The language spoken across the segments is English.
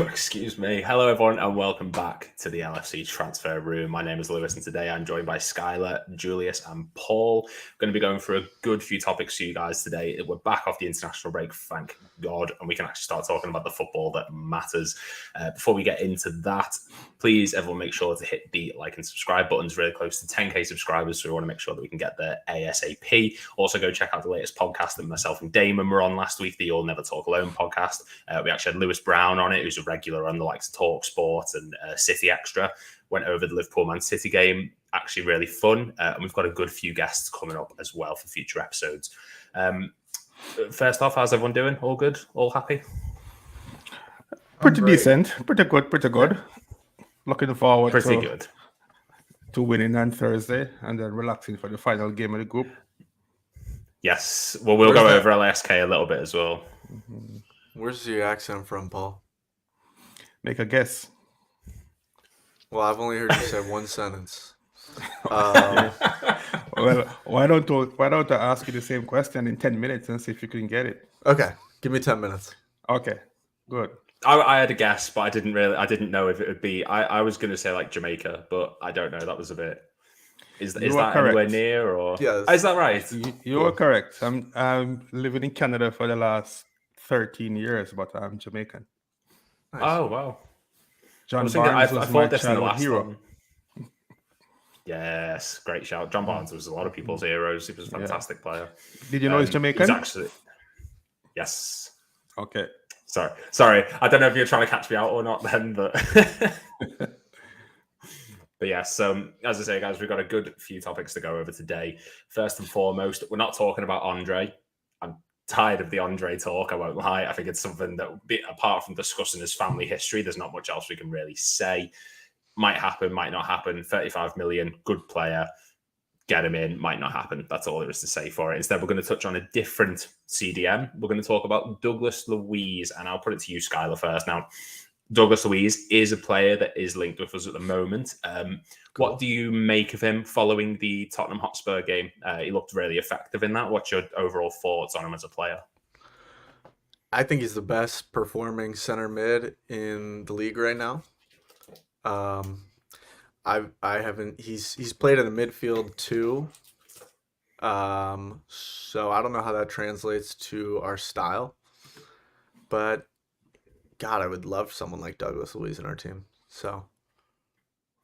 Excuse me. Hello, everyone, and welcome back to the LFC Transfer Room. My name is Lewis, and today I'm joined by Skylar, Julius, and Paul. We're going to be going through a good few topics for you guys today. We're back off the international break, thank God, and we can actually start talking about the football that matters. Before we get into that, please, everyone, make sure to hit the like and subscribe buttons. Really close to 10k subscribers, so we want to make sure that we can get there ASAP. Also, go check out the latest podcast that myself and Damon were on last week, the All Never Talk Alone podcast. We actually had Lewis Brown on it, who's a regular on the likes of Talk Sport and City Extra. Went over the Liverpool Man City game. Actually really fun. And we've got a good few guests coming up as well for future episodes. First off, how's everyone doing? All good? All happy? Pretty decent. Pretty good. Looking forward to winning on Thursday and then relaxing for the final game of the group. Yes. Well, we'll go over LASK a little bit as well. Mm-hmm. Where's your accent from, Paul? Make a guess. Well, I've only heard you say one sentence. Well, why don't I ask you the same question in 10 minutes and see if you can get it? Okay, give me 10 minutes. Okay, good. I had a guess, but I didn't know if it would be. I was going to say like Jamaica, but I don't know. That was a bit. Is that correct? Anywhere near or? Yes. Is that right? You are correct. I'm living in Canada for the last 13 years, but I'm Jamaican. Nice. Oh wow! John Barnes was my childhood hero. One. Yes, great shout. John Barnes was a lot of people's heroes. He was a fantastic player. Did you know he's Jamaican? He's actually. Yes. Okay. Sorry. I don't know if you're trying to catch me out or not then, but but yes, as I say, guys, we've got a good few topics to go over today. First and foremost, we're not talking about Andre. I'm tired of the Andre talk, I won't lie. I think it's something that, apart from discussing his family history, there's not much else we can really say. Might happen, might not happen. 35 million, good player. Get him in, might not happen. That's all there is to say for it. Instead, we're going to touch on a different CDM. We're going to talk about Douglas Luiz, and I'll put it to you, Skylar, first. Now, Douglas Luiz is a player that is linked with us at the moment. What do you make of him following the Tottenham Hotspur game? He looked really effective in that. What's your overall thoughts on him as a player? I think he's the best performing center mid in the league right now. He's played in the midfield too. So I don't know how that translates to our style, but God, I would love someone like Douglas Luiz in our team. So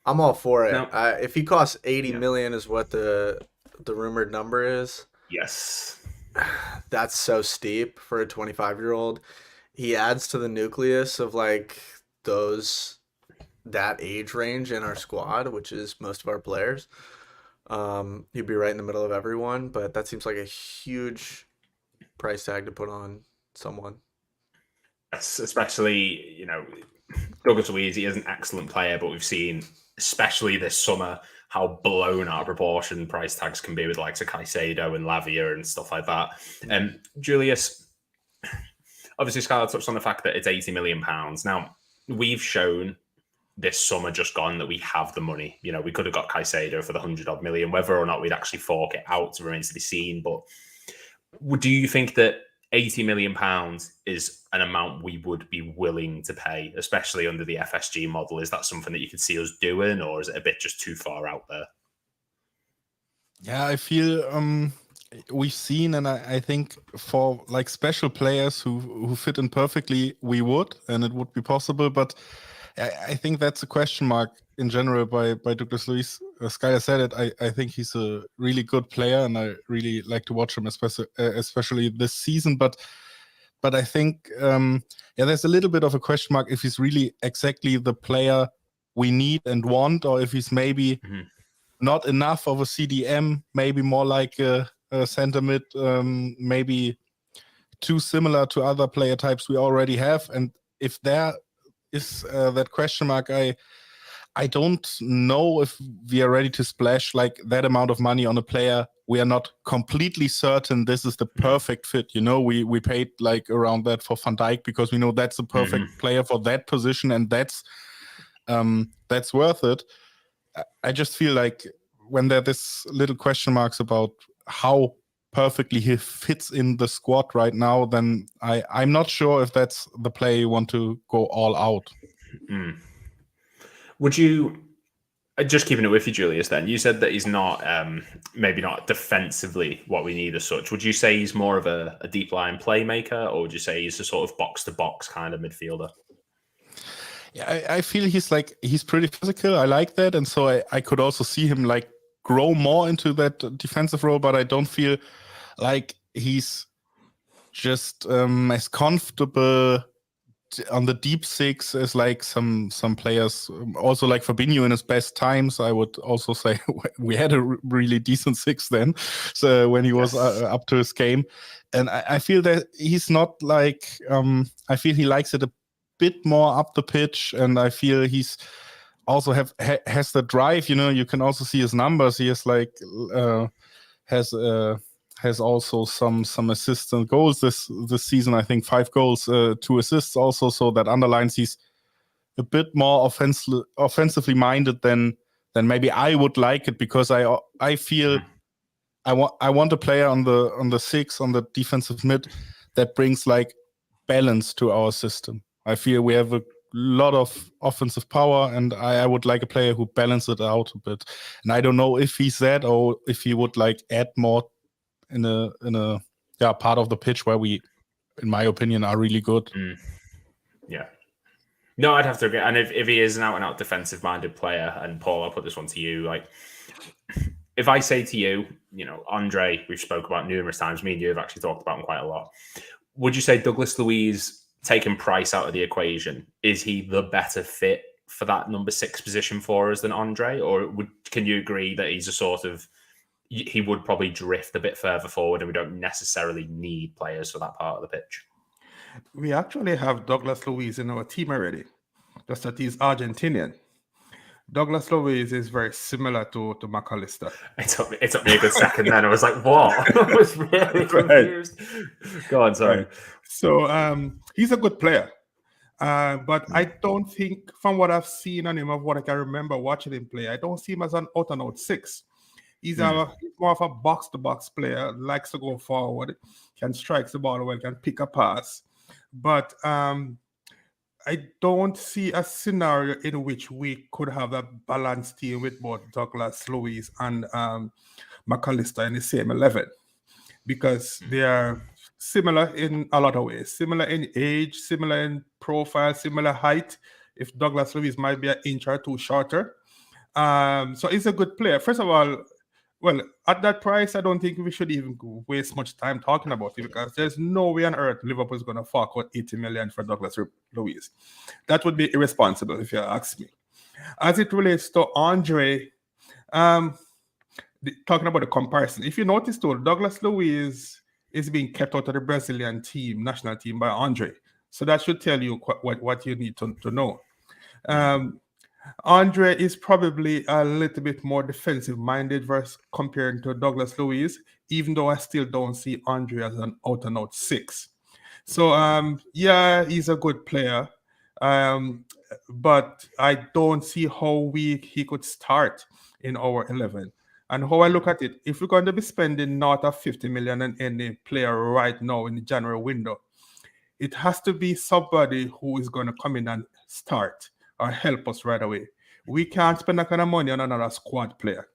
I'm all for it. Now, if he costs 80 million is what the rumored number is. Yes. That's so steep for a 25-year-old. He adds to the nucleus of like that age range in our squad, which is most of our players. He'd be right in the middle of everyone, but that seems like a huge price tag to put on someone. Yes, especially, Douglas Luiz, he is an excellent player, but we've seen, especially this summer, how blown out of proportion price tags can be with likes of Caicedo and Lavia and stuff like that. Julius, obviously Skylar touched on the fact that it's £80 million. Now, we've shown this summer just gone that we have the money. We could have got Caicedo for the 100-odd million. Whether or not we'd actually fork it out remains to be seen. But do you think that £80 million is an amount we would be willing to pay, especially under the FSG model? Is that something that you could see us doing, or is it a bit just too far out there? Yeah, I feel we've seen, and I think for like special players who fit in perfectly, we would, and it would be possible. But I think that's a question mark in general by Douglas Luiz. Skylar said it. I think he's a really good player, and I really like to watch him, especially this season. But I think there's a little bit of a question mark if he's really exactly the player we need and want, or if he's maybe not enough of a CDM, maybe more like a center mid, maybe too similar to other player types we already have. And if there is that question mark, I don't know if we are ready to splash like that amount of money on a player. We are not completely certain this is the perfect fit. We paid like around that for Van Dijk because we know that's the perfect player for that position, and that's worth it. I just feel like when there are this little question marks about how perfectly he fits in the squad right now, then I'm not sure if that's the play you want to go all out. Would you, just keeping it with you, Julius, then, you said that he's not, maybe not defensively what we need as such. Would you say he's more of a deep line playmaker, or would you say he's a sort of box-to-box kind of midfielder? Yeah, I feel he's pretty physical. I like that. And so I could also see him like grow more into that defensive role, but I don't feel like he's just as comfortable on the deep six as like some players. Also like Fabinho in his best times, I would also say we had a really decent six then, so when he was up to his game. And I feel that he's not like I feel he likes it a bit more up the pitch, and I feel he's also has the drive. You can also see his numbers. He is like has also some assists and goals this season. I think 5 goals, 2 assists also. So that underlines he's a bit more offensively minded than maybe I would like it, because I feel I want a player on the 6 on the defensive mid that brings like balance to our system. I feel we have a lot of offensive power, and I would like a player who balances it out a bit. And I don't know if he's that, or if he would like add more in a part of the pitch where we, in my opinion, are really good. Yeah. No, I'd have to agree. And if he is an out-and-out defensive-minded player, and Paul, I'll put this one to you, like, if I say to you, Andre, we've spoke about numerous times, me and you have actually talked about him quite a lot. Would you say Douglas Luiz, taking Price out of the equation, is he the better fit for that number 6 position for us than Andre? Or can you agree that he's a sort of, he would probably drift a bit further forward and we don't necessarily need players for that part of the pitch? We actually have Douglas Luiz in our team already, just that he's Argentinian. Douglas Luiz is very similar to McAllister. It took me a good second then. I was like, what? I was really confused. Go on, sorry. Right. So he's a good player. But I don't think, from what I've seen on him, of what I can remember watching him play, I don't see him as an out-and-out 6. He's more of a box-to-box player, likes to go forward, can strike the ball well, can pick a pass. But I don't see a scenario in which we could have a balanced team with both Douglas Luiz and McAllister in the same 11, because they are similar in a lot of ways, similar in age, similar in profile, similar height. If Douglas Luiz might be an inch or 2 shorter. So he's a good player. First of all, well, at that price, I don't think we should even waste much time talking about it, because there's no way on earth Liverpool is going to fork out 80 million for Douglas Luiz. That would be irresponsible, if you ask me. As it relates to Andre, talking about the comparison, if you notice too, Douglas Luiz is being kept out of the Brazilian national team by Andre. So that should tell you what you need to know. Andre is probably a little bit more defensive-minded versus comparing to Douglas Luiz, even though I still don't see Andre as an out-and-out 6. So, he's a good player, but I don't see how he could start in our 11. And how I look at it, if we're going to be spending north of 50 million on any player right now in the January window, it has to be somebody who is going to come in and start or help us right away. We can't spend that kind of money on another squad player.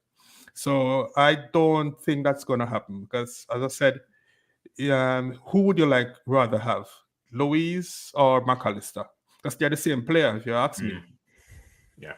So I don't think that's going to happen, because, as I said, who would you rather have, Luiz or McAllister? Because they're the same player, if you ask me. Yeah.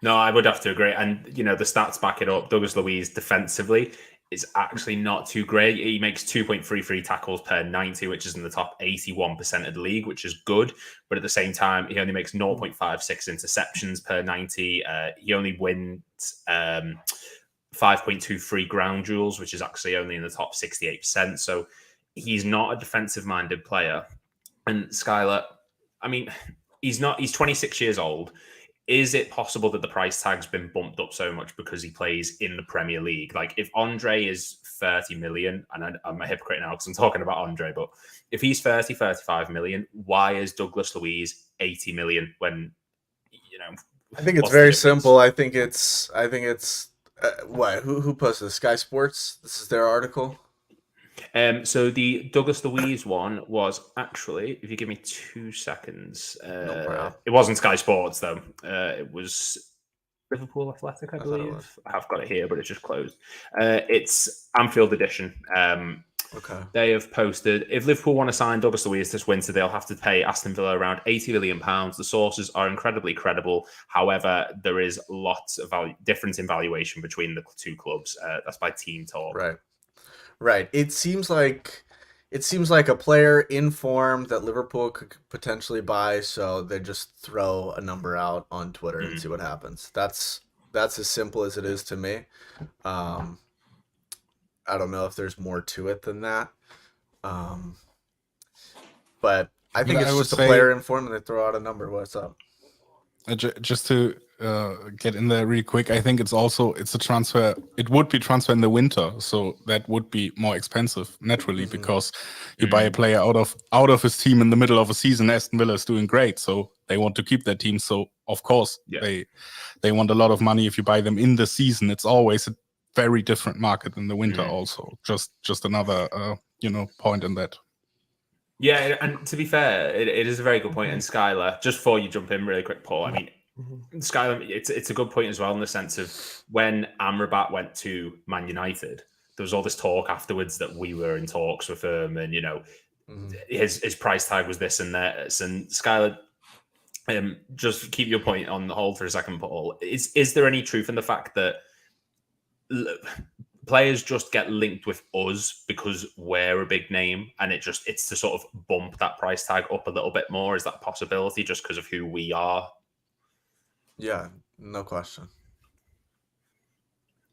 No, I would have to agree. And, the stats back it up. Douglas Luiz defensively is actually not too great. He makes 2.33 tackles per 90, which is in the top 81% of the league, which is good. But at the same time, he only makes 0.56 interceptions per 90. He only wins 5.23 ground duels, which is actually only in the top 68%. So he's not a defensive-minded player. And Skylar, I mean, he's 26 years old. Is it possible that the price tag's been bumped up so much because he plays in the Premier League? Like, if Andre is 30 million, and I'm a hypocrite now because I'm talking about Andre, but if he's 30, 35 million, why is Douglas Luiz 80 million when, I think it's very simple. I think it's what? Who posted this? Sky Sports? This is their article. So the Douglas Luiz one was actually, if you give me 2 seconds, it wasn't Sky Sports though. It was Liverpool Athletic, I believe. I have got it here, but it's just closed. It's Anfield edition. Okay. They have posted, if Liverpool want to sign Douglas Luiz this winter, they'll have to pay Aston Villa around £80 million. The sources are incredibly credible. However, there is lots of difference in valuation between the two clubs. That's by Team Talk. Right. It seems like a player in form that Liverpool could potentially buy, so they just throw a number out on Twitter and see what happens. That's as simple as it is to me. I don't know if there's more to it than that. But I think it's just a player in form and they throw out a number. What's up? Just to get in there really quick, I think it's a transfer. It would be transfer in the winter, so that would be more expensive naturally because you buy a player out of his team in the middle of a season. Aston Villa is doing great, so they want to keep their team. So of course they want a lot of money if you buy them in the season. It's always a very different market in the winter. Also, just another point in that. Yeah, and to be fair, it is a very good point. And Skylar, just before you jump in really quick, Paul, I mean, Skylar, it's a good point as well in the sense of when Amrabat went to Man United, there was all this talk afterwards that we were in talks with him and, his price tag was this and that. And Skylar, just keep your point on hold for a second, Paul. Is there any truth in the fact that players just get linked with us because we're a big name and it's to sort of bump that price tag up a little bit more? Is that a possibility just because of who we are? Yeah, no question.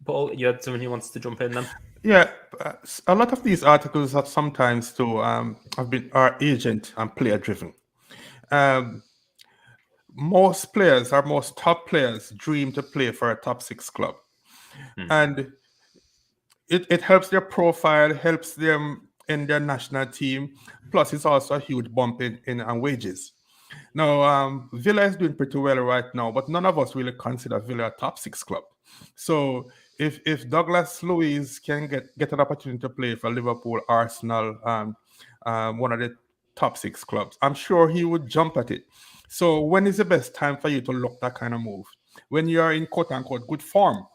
Paul, you had someone who wants to jump in then? Yeah, a lot of these articles have sometimes are agent and player driven. Most players, our most top players, dream to play for a top 6 club. And it helps their profile, helps them in their national team. Plus, it's also a huge bump in wages. Now, Villa is doing pretty well right now, but none of us really consider Villa a top 6 club. So if Douglas Luiz can get an opportunity to play for Liverpool, Arsenal, one of the top 6 clubs, I'm sure he would jump at it. So when is the best time for you to look that kind of move? When you are in quote-unquote good form.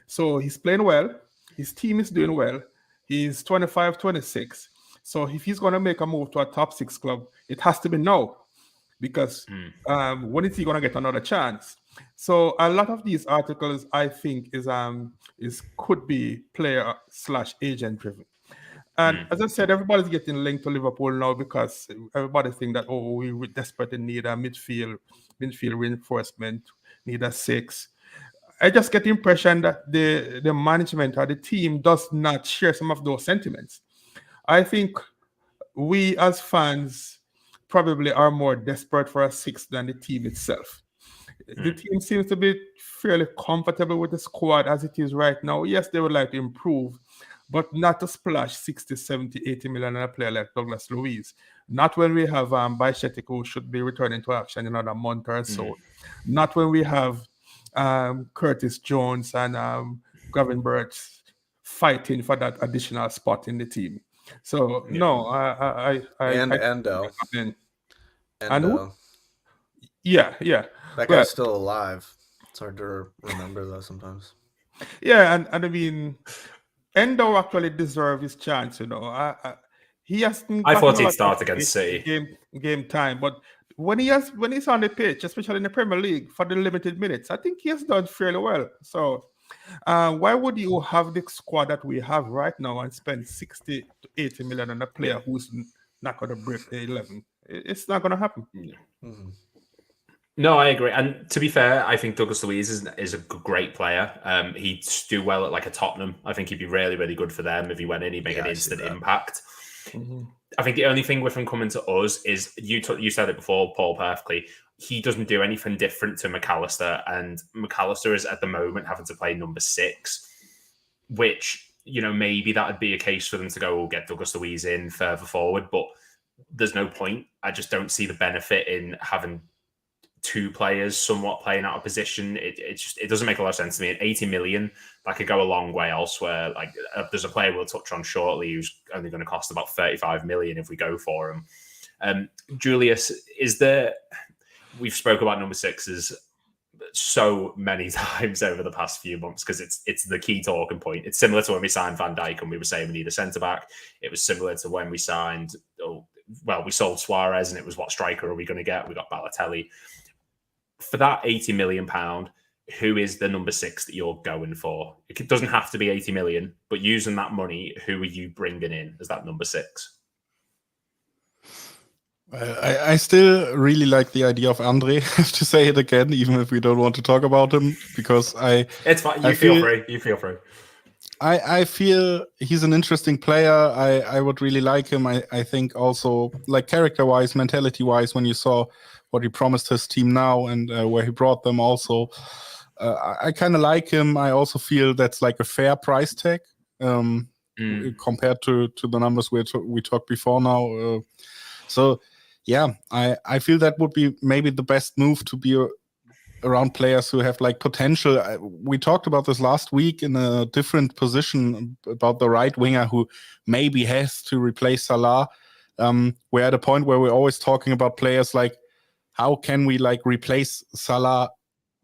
So he's playing well. His team is doing well. He's 25, 26. So if he's going to make a move to a top 6 club, it has to be now. Because when is he going to get another chance? So a lot of these articles, I think, could be player/agent driven. And as I said, everybody's getting linked to Liverpool now because everybody think that, we desperately need a midfield reinforcement, need a 6. I just get the impression that the management or the team does not share some of those sentiments. I think we as fans probably are more desperate for a 6 than the team itself. The team seems to be fairly comfortable with the squad as it is right now. Yes, they would like to improve, but not to splash 60, 70, 80 million on a player like Douglas Luiz. Not when we have Bayer, who should be returning to action in another month or so. Not when we have Curtis Jones and Gravenberch fighting for that additional spot in the team. So Endo. And yeah. That guy's still alive. It's hard to remember though sometimes. Yeah, and I mean, Endo actually deserves his chance. He has. I thought he'd start against City. Game time, but when he's on the pitch, especially in the Premier League for the limited minutes, I think he has done fairly well. So why would you have the squad that we have right now and spend 60 to 80 million on a player who's not going to break the 11? It's not going to happen. No, I agree. And to be fair, I think Douglas Luiz is a great player. He'd do well at like a Tottenham. I think he'd be really, really good for them if he went in. He'd make an instant impact. I think the only thing with him coming to us is you said it before, Paul, perfectly. He doesn't do anything different to McAllister, and McAllister is at the moment having to play number 6, which maybe that would be a case for them to go get Douglas Luiz in further forward, but there's no point. I just don't see the benefit in having two players somewhat playing out of position. It doesn't make a lot of sense to me. At 80 million, that could go a long way elsewhere. Like there's a player we'll touch on shortly who's only going to cost about 35 million if we go for him. Julius, we've spoke about number sixes so many times over the past few months because it's the key talking point. It's similar to when we signed Van Dijk and we were saying we need a centre back. It was similar to when we signed, we sold Suarez and it was what striker are we going to get? We got Balotelli. For that £80 million, who is the number six that you're going for? It doesn't have to be 80 million, but using that money, who are you bringing in as that number six? I still really like the idea of Andre. I have to say it again, even if we don't want to talk about him, because it's fine. You feel free. I feel he's an interesting player. I would really like him. I think also, like, character-wise, mentality-wise, when you saw what he promised his team now and where he brought them also, I kind of like him. I also feel that's like a fair price tag compared to the numbers we talked before now. So, yeah, I feel that would be maybe the best move to be around players who have like potential. We talked about this last week in a different position about the right winger who maybe has to replace Salah. We're at a point where we're always talking about players like, how can we like replace Salah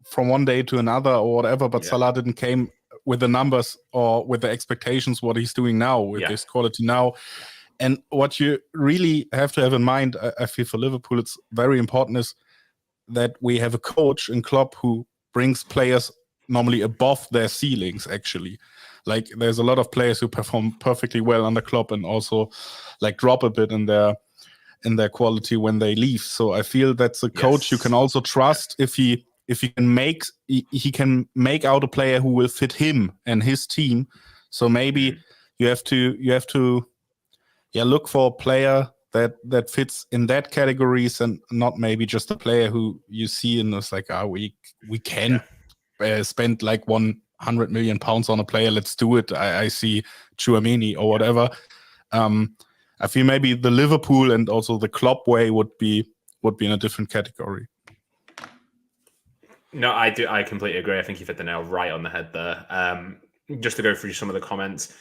from one day to another or whatever, but Salah didn't came with the numbers or with the expectations what he's doing now with his quality now. And what you really have to have in mind, I feel for Liverpool, it's very important, is that we have a coach in Klopp who brings players normally above their ceilings, actually. Like, there's a lot of players who perform perfectly well under Klopp and also like drop a bit in their quality when they leave. So I feel that's a coach you can also trust if he can make out a player who will fit him and his team. So maybe you have to look for a player that fits in that categories and not maybe just a player who you see and it's like, we can spend like 100 million pounds on a player. Let's do it. I see Tchouaméni or whatever. I feel maybe the Liverpool and also the Klopp way would be in a different category. No, I do. I completely agree. I think you hit the nail right on the head there. Just to go through some of the comments,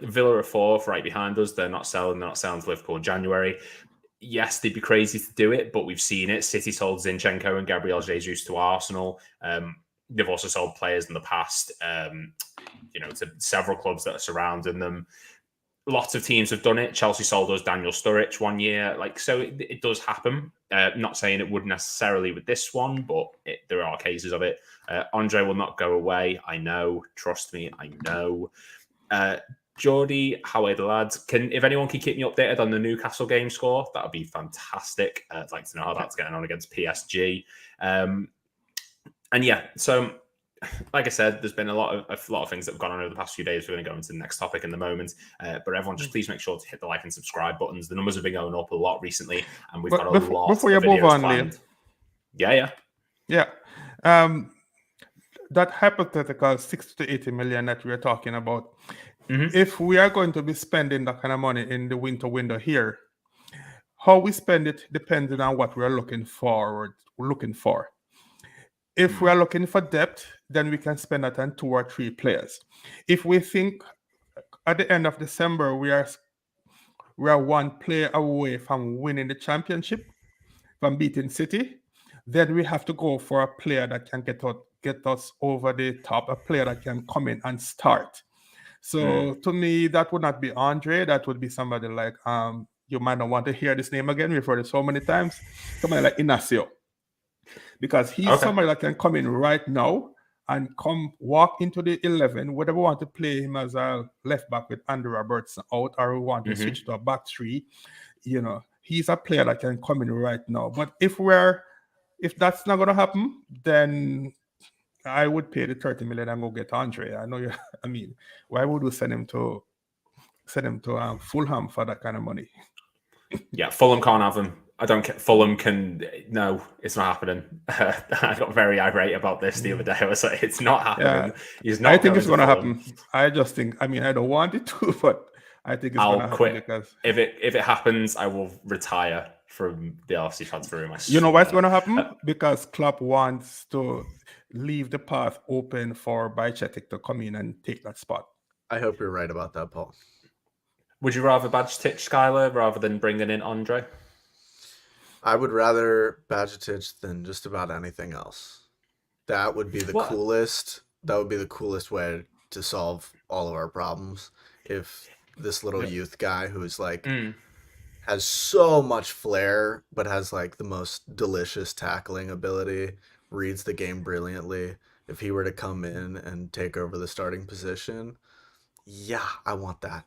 Villa are fourth, right behind us. They're not selling to Liverpool in January. Yes, they'd be crazy to do it, but we've seen it. City sold Zinchenko and Gabriel Jesus to Arsenal. They've also sold players in the past, to several clubs that are surrounding them. Lots of teams have done it. Chelsea sold us Daniel Sturridge 1 year. So it does happen. Not saying it would necessarily with this one, but there are cases of it. Andre will not go away. I know. Trust me, I know. Geordie, how are the lads? If anyone can keep me updated on the Newcastle game score, that would be fantastic. I'd like to know how that's getting on against PSG. So like I said, there's been a lot of things that have gone on over the past few days. We're going to go into the next topic in the moment. But everyone, just please make sure to hit the like and subscribe buttons. The numbers have been going up a lot recently, and we've got a lot before you of move videos on, planned. Yeah. That hypothetical 60 to 80 million that we're talking about, if we are going to be spending that kind of money in the winter window here, how we spend it depends on what we're looking for. If we are looking for depth, then we can spend that on 2 or 3 players. If we think at the end of December we are 1 player away from winning the championship, from beating City, then we have to go for a player that can get us over the top, a player that can come in and start. So to me, that would not be Andre. That would be somebody like, you might not want to hear this name again. We've heard it so many times. Somebody like Inacio. Because he's somebody that can come in right now and walk into the 11, whether we want to play him as a left back with Andy Robertson out, or we want to switch to a back 3. He's a player that can come in right now. But if that's not going to happen, then I would pay the 30 million and go get Andre. Why would we send him to Fulham for that kind of money? Yeah, Fulham can't have him. I don't care. Fulham can. No, it's not happening. I got very irate about this the other day. I was like, it's not happening. Yeah. I think it's going to happen. I just think, I don't want it to, but I think it's going to happen quit. because If it happens, I will retire from the LFC transfer room. you know what's going to happen? Because Klopp wants to leave the path open for Bajcetic to come in and take that spot. I hope you're right about that, Paul. Would you rather Bajcetic, Skylar, rather than bringing in Andre? I would rather Bajcetic than just about anything else. That would be the coolest. That would be the coolest way to solve all of our problems. If this little youth guy who's like has so much flair, but has like the most delicious tackling ability, reads the game brilliantly. If he were to come in and take over the starting position, yeah, I want that.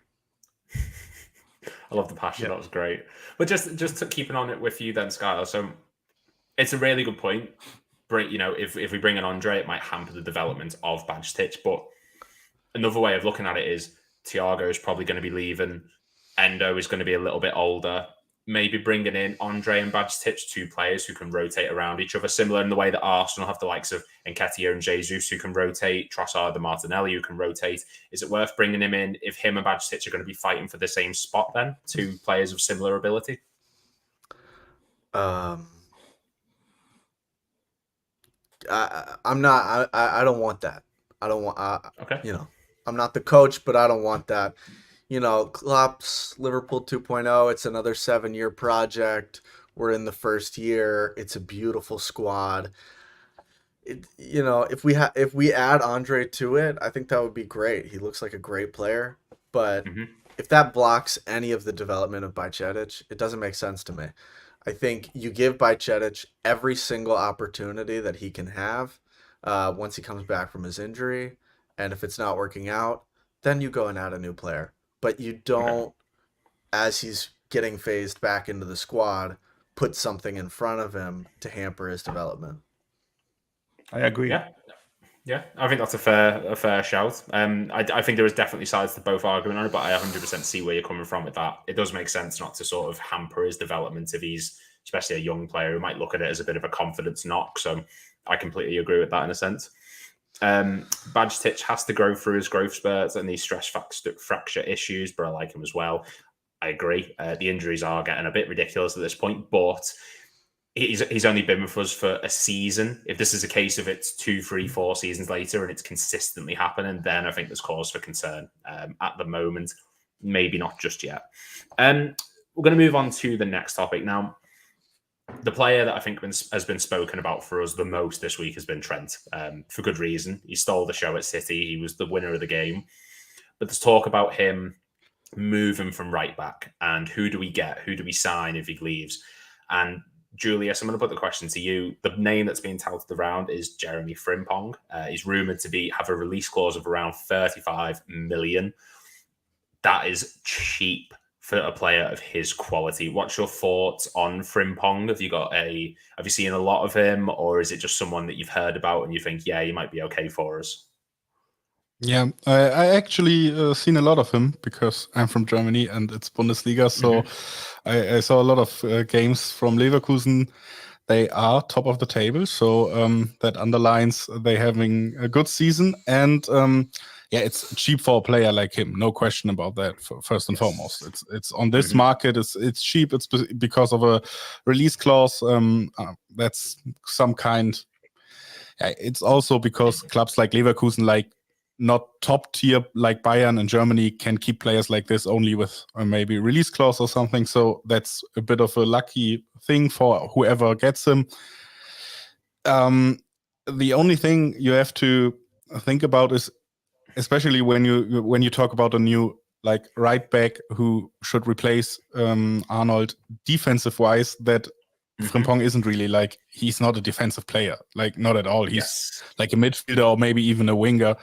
I love the passion. That was great. But just to keeping on it with you then, Skylar. So it's a really good point. You know, if we bring in Andre, it might hamper the development of Bajcetic. But another way of looking at it is Thiago is probably going to be leaving. Endo is going to be a little bit older. Maybe bringing in Andre and Bajcetic, two players who can rotate around each other, similar in the way that Arsenal have the likes of Nketiah and Jesus who can rotate, Trossard and Martinelli who can rotate. Is it worth bringing him in if him and Bajcetic are going to be fighting for the same spot then? Two players of similar ability? I'm not. I don't want that. I don't want. Okay. You know, I'm not the coach, but I don't want that. You know, Klopp's Liverpool 2.0. It's another 7-year project. We're in the first year. It's a beautiful squad. You know, if we add Andre to it, I think that would be great. He looks like a great player, but if that blocks any of the development of Bajcetic, it doesn't make sense to me. I think you give Bajcetic every single opportunity that he can have once he comes back from his injury, and if it's not working out, then you go and add a new player. But you don't, as he's getting phased back into the squad, put something in front of him to hamper his development. I agree. Yeah, I think that's a fair shout. I think there is definitely sides to both arguments on it, but I 100% see where you're coming from with that. It does make sense not to sort of hamper his development if he's, especially a young player, who might look at it as a bit of a confidence knock. So I completely agree with that in a sense. Bajcetic has to grow through his growth spurts and these stress fracture issues, but I like him as well. I agree. The injuries are getting a bit ridiculous at this point, but he's only been with us for a season. If this is a case of it's 2, 3, 4 seasons later and it's consistently happening, then I think there's cause for concern. At the moment, maybe not just yet. We're going to move on to the next topic now. The player that I think has been spoken about for us the most this week has been Trent, for good reason. He stole the show at City. He was the winner of the game. But there's talk about him moving from right back. And who do we get? Who do we sign if he leaves? And Julius, I'm going to put the question to you. The name that's being touted around is Jeremie Frimpong. He's rumoured to have a release clause of around 35 million. That is cheap for a player of his quality. What's your thoughts on Frimpong? Have you seen a lot of him, or is it just someone that you've heard about and you think, yeah, he might be okay for us? Yeah, I actually seen a lot of him because I'm from Germany and it's Bundesliga. So I saw a lot of games from Leverkusen. They are top of the table. So that underlines they having a good season. And yeah, it's cheap for a player like him. No question about that, first and foremost. It's on this market. It's cheap. It's because of a release clause. That's some kind. Yeah, it's also because clubs like Leverkusen, like not top tier like Bayern in Germany, can keep players like this only with maybe release clause or something. So that's a bit of a lucky thing for whoever gets him. The only thing you have to think about is, especially when you talk about a new like right back who should replace Arnold defensive wise, that Frimpong isn't really like, he's not a defensive player, like not at all. He's like a midfielder or maybe even a winger.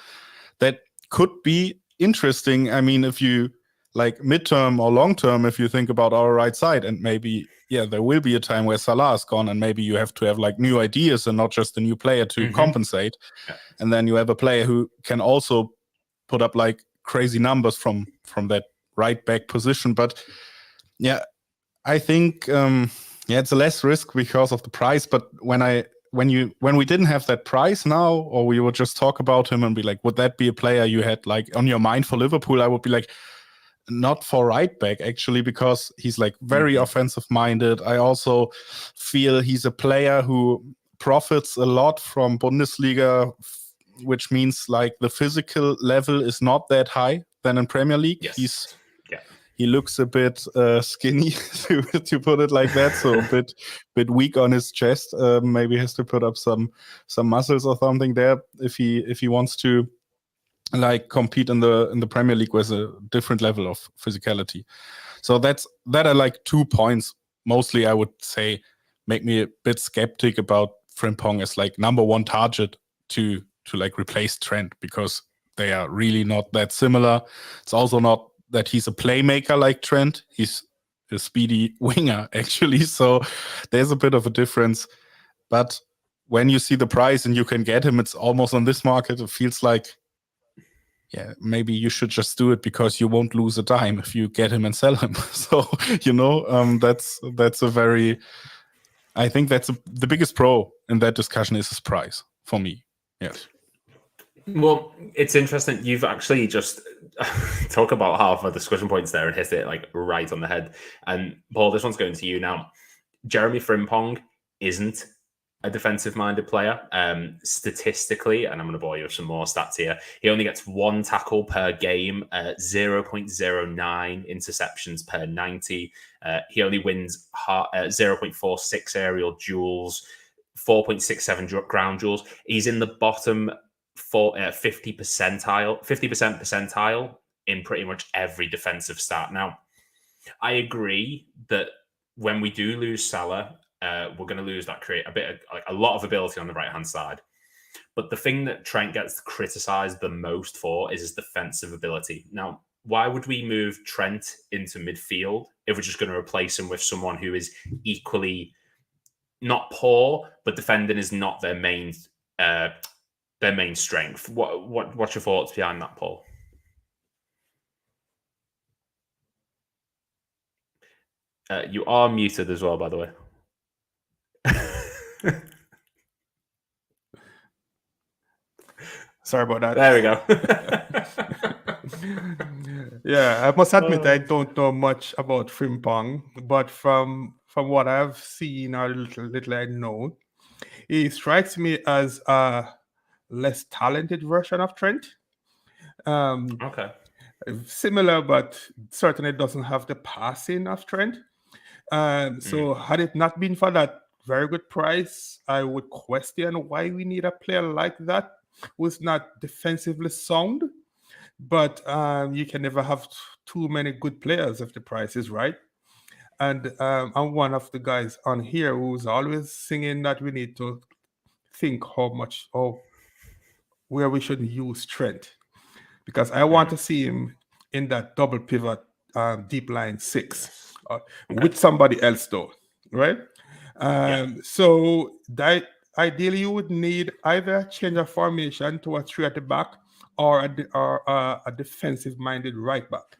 That could be interesting. I mean, if you like midterm or long term, if you think about our right side, and maybe, yeah, there will be a time where Salah is gone and maybe you have to have like new ideas and not just a new player to compensate. Yeah. And then you have a player who can also put up like crazy numbers from that right back position. But yeah, I think, it's a less risk because of the price. But when we didn't have that price now, or we would just talk about him and be like, would that be a player you had like on your mind for Liverpool? I would be like, not for right back actually, because he's like very offensive minded. I also feel he's a player who profits a lot from Bundesliga, which means like the physical level is not that high than in Premier League. Yes. He looks a bit skinny, to put it like that. So a bit weak on his chest. Maybe has to put up some muscles or something there if he wants to like compete in the Premier League with a different level of physicality. So that are like 2 points mostly, I would say, make me a bit skeptic about Frimpong as like number one target to like replace Trent, because they are really not that similar. It's also not that he's a playmaker like Trent. He's a speedy winger actually. So there's a bit of a difference. But when you see the price and you can get him, it's almost on this market, it feels like, yeah, maybe you should just do it because you won't lose a dime if you get him and sell him. So, that's a very, I think that's the biggest pro in that discussion is his price for me. Yes. Well, it's interesting. You've actually just talk about half of the discussion points there and hit it like right on the head. And Paul, this one's going to you now. Jeremie Frimpong isn't a defensive-minded player. Statistically, and I'm going to bore you with some more stats here, he only gets 1 tackle per game, 0.09 interceptions per 90. He only wins 0.46 aerial duels, 4.67 ground duels. He's in the bottom 50 percentile in pretty much every defensive stat. Now, I agree that when we do lose Salah, we're going to lose that a lot of ability on the right hand side. But the thing that Trent gets criticised the most for is his defensive ability. Now, why would we move Trent into midfield if we're just going to replace him with someone who is equally not poor, but defending is not their main strength? What's your thoughts behind that, Paul? You are muted as well, by the way. Sorry about that. There we go. Yeah, I must admit I don't know much about Frimpong, but from what I've seen or little I know, he strikes me as a less talented version of Trent. Okay. Similar, but certainly doesn't have the passing of Trent. So had it not been for that very good price, I would question why we need a player like that who's not defensively sound. But you can never have too many good players if the price is right. And I'm one of the guys on here who's always singing that we need to think where we should use Trent, because I want to see him in that double pivot deep line 6 with somebody else though, right? So that ideally you would need either a change of formation to a 3 at the back or a defensive-minded right back.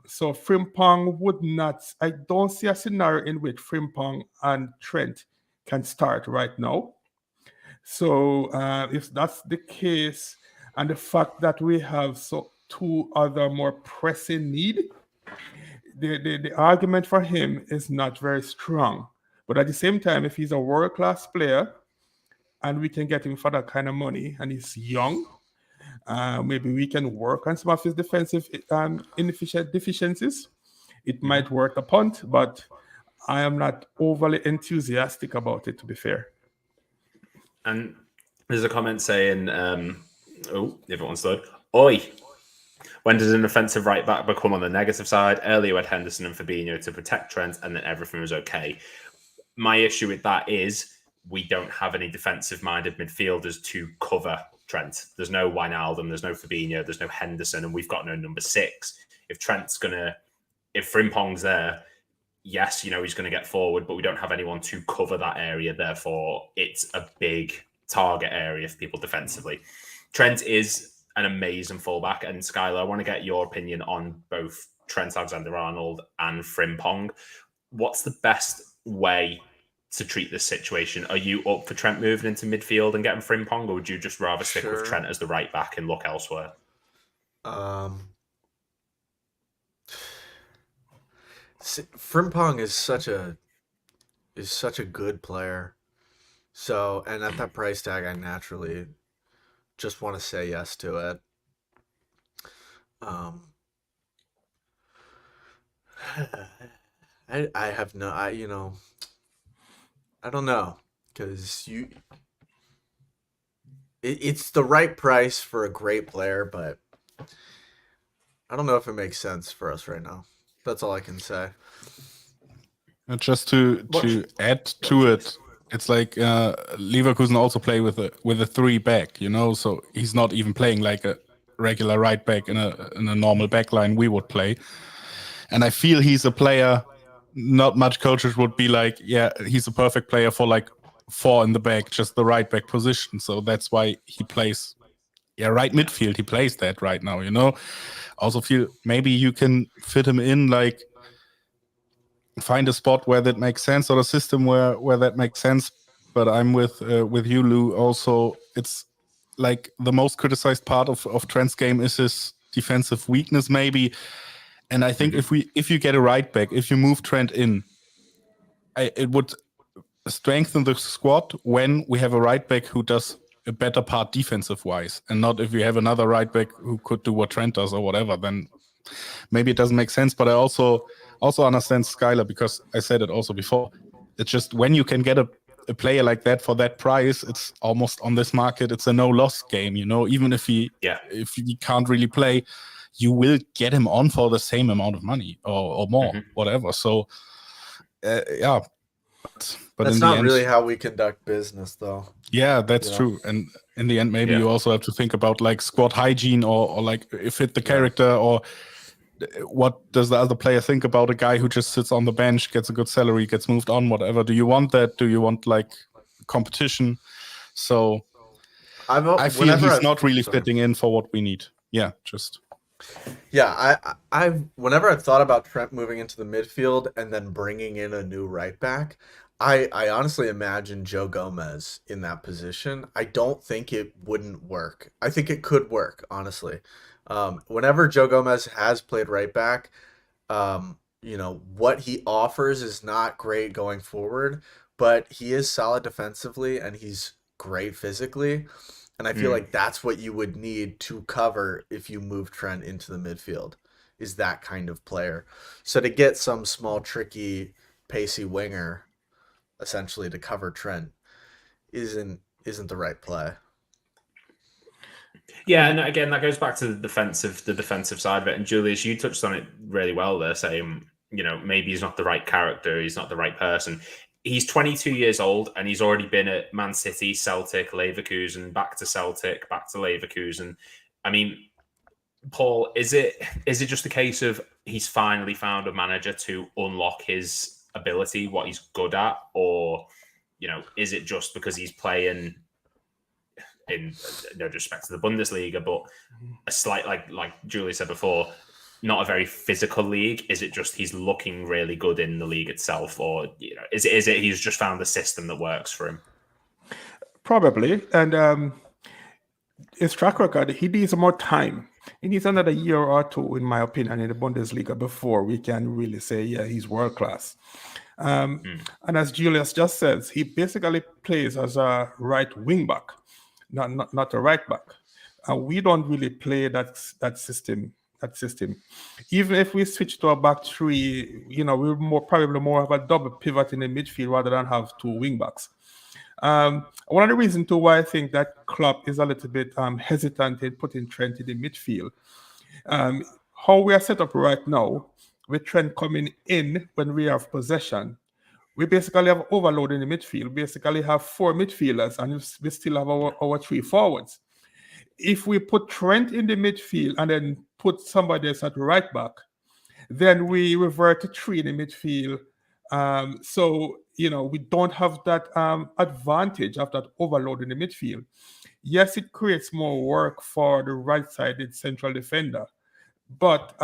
So Frimpong would not. I don't see a scenario in which Frimpong and Trent can start right now. So if that's the case, and the fact that we have 2 other more pressing need, the argument for him is not very strong. But at the same time, if he's a world-class player and we can get him for that kind of money and he's young, maybe we can work on some of his defensive deficiencies. It might work a punt, but I am not overly enthusiastic about it, to be fair. And there's a comment saying, everyone stood. Oi! When does an offensive right back become on the negative side? Earlier we had Henderson and Fabinho to protect Trent, and then everything was okay. My issue with that is we don't have any defensive-minded midfielders to cover Trent. There's no Wijnaldum, there's no Fabinho, there's no Henderson, and we've got no number 6. If Frimpong's there, yes, he's going to get forward, but we don't have anyone to cover that area. Therefore, it's a big target area for people defensively. Trent is an amazing fullback, and Skylar, I want to get your opinion on both Trent Alexander-Arnold and Frimpong. What's the best way to treat this situation? Are you up for Trent moving into midfield and getting Frimpong, or would you just rather stick with Trent as the right back and look elsewhere? Frimpong is such a good player. So, and at that price tag, I naturally just want to say yes to it. I have no, I don't know, because it's the right price for a great player, but I don't know if it makes sense for us right now. That's all I can say. And just to add to it, it's like Leverkusen also play with a 3-back, so he's not even playing like a regular right back in a normal back line we would play. And I feel he's a player. Not much coaches would be like, yeah, he's a perfect player for like 4 in the back, just the right back position. So that's why he plays, right midfield. He plays that right now, Also feel maybe you can fit him in, like find a spot where that makes sense, or a system where that makes sense. But I'm with you, Lou. Also, it's like the most criticized part of Trent's game is his defensive weakness, maybe. And I think if you get a right back, if you move Trent in, it would strengthen the squad when we have a right back who does a better part defensive wise, and not if we have another right back who could do what Trent does or whatever. Then maybe it doesn't make sense. But I also understand Skylar, because I said it also before. It's just when you can get a player like that for that price, it's almost on this market, it's a no-loss game. Even if he can't really play, you will get him on for the same amount of money or more, whatever. So, yeah. But that's in not the end, really how we conduct business, though. Yeah, that's true. And in the end, maybe you also have to think about like squad hygiene or like fit the character, or what does the other player think about a guy who just sits on the bench, gets a good salary, gets moved on, whatever. Do you want that? Do you want like competition? So I feel he's not really fitting in for what we need. Yeah, just. Yeah, whenever I've thought about Trent moving into the midfield and then bringing in a new right back, I honestly imagine Joe Gomez in that position. I don't think it wouldn't work. I think it could work, honestly. Whenever Joe Gomez has played right back, what he offers is not great going forward, but he is solid defensively and he's great physically. And I feel like that's what you would need to cover if you move Trent into the midfield, is that kind of player. So to get some small, tricky, pacey winger, essentially to cover Trent, isn't the right play. Yeah, and again, that goes back to the defensive side of it. And Julius, you touched on it really well there, saying, maybe he's not the right character, he's not the right person. He's 22 years old and he's already been at Man City, Celtic, Leverkusen, back to Celtic, back to Leverkusen. I mean, Paul, is it just a case of he's finally found a manager to unlock his ability, what he's good at? Or, is it just because he's playing, in no disrespect to the Bundesliga, but a slight, like Julie said before, not a very physical league? Is it just he's looking really good in the league itself, or is it he's just found a system that works for him? Probably, and his track record, he needs more time. He needs another year or two, in my opinion, in the Bundesliga before we can really say, yeah, he's world class. And as Julius just says, he basically plays as a right wing back, not a right back. We don't really play that system. Even if we switch to a back three, we're probably more of a double pivot in the midfield rather than have 2 wing backs. One of the reasons to why I think that Klopp is a little bit hesitant in putting Trent in the midfield, how we are set up right now, with Trent coming in when we have possession, we basically have overload in the midfield. We basically have 4 midfielders and we still have our 3 forwards. If we put Trent in the midfield and then put somebody else at right back, then we revert to 3 in the midfield. So, we don't have that advantage of that overload in the midfield. Yes, it creates more work for the right-sided central defender. But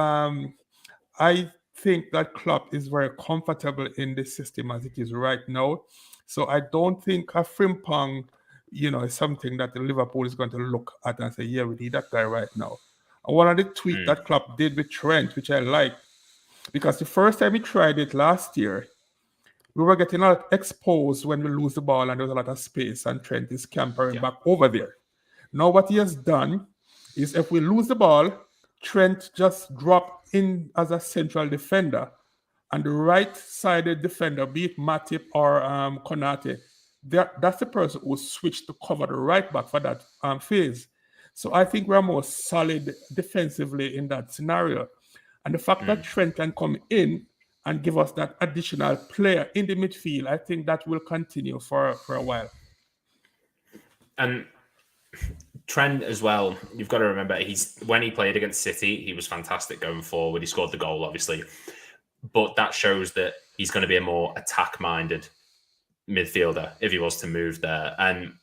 I think that Klopp is very comfortable in the system as it is right now. So I don't think a Frimpong, is something that the Liverpool is going to look at and say, yeah, we need that guy right now. And one of the tweets that Klopp did with Trent, which I like, Because the first time we tried it last year, we were getting a lot exposed when we lose the ball and there's a lot of space and Trent is campering back over there. Now what he has done is if we lose the ball, Trent just drop in as a central defender and the right-sided defender, be it Matip or Konate, that's the person who switched to cover the right back for that phase. So I think we're more solid defensively in that scenario. And the fact that Trent can come in and give us that additional player in the midfield, I think that will continue for a while. And Trent as well, you've got to remember, when he played against City, he was fantastic going forward. He scored the goal, obviously. But that shows that he's going to be a more attack-minded midfielder if he was to move there. And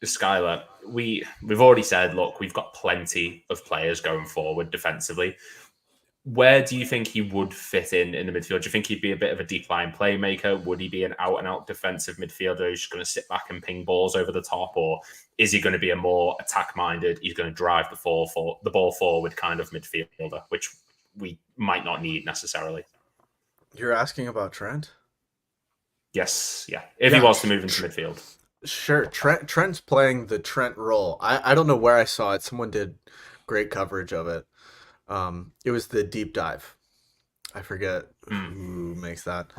Skylar, we've already said, look, we've got plenty of players going forward defensively. Where do you think he would fit in the midfield? Do you think he'd be a bit of a deep line playmaker? Would he be an out-and-out defensive midfielder who's just going to sit back and ping balls over the top? Or is he going to be a more attack-minded, he's going to drive the ball forward kind of midfielder, which we might not need necessarily? You're asking about Trent? Yes, yeah. If he was to move into midfield. Sure. Trent's playing the Trent role. I don't know where I saw it. Someone did great coverage of it. It was the deep dive. I forget who makes that.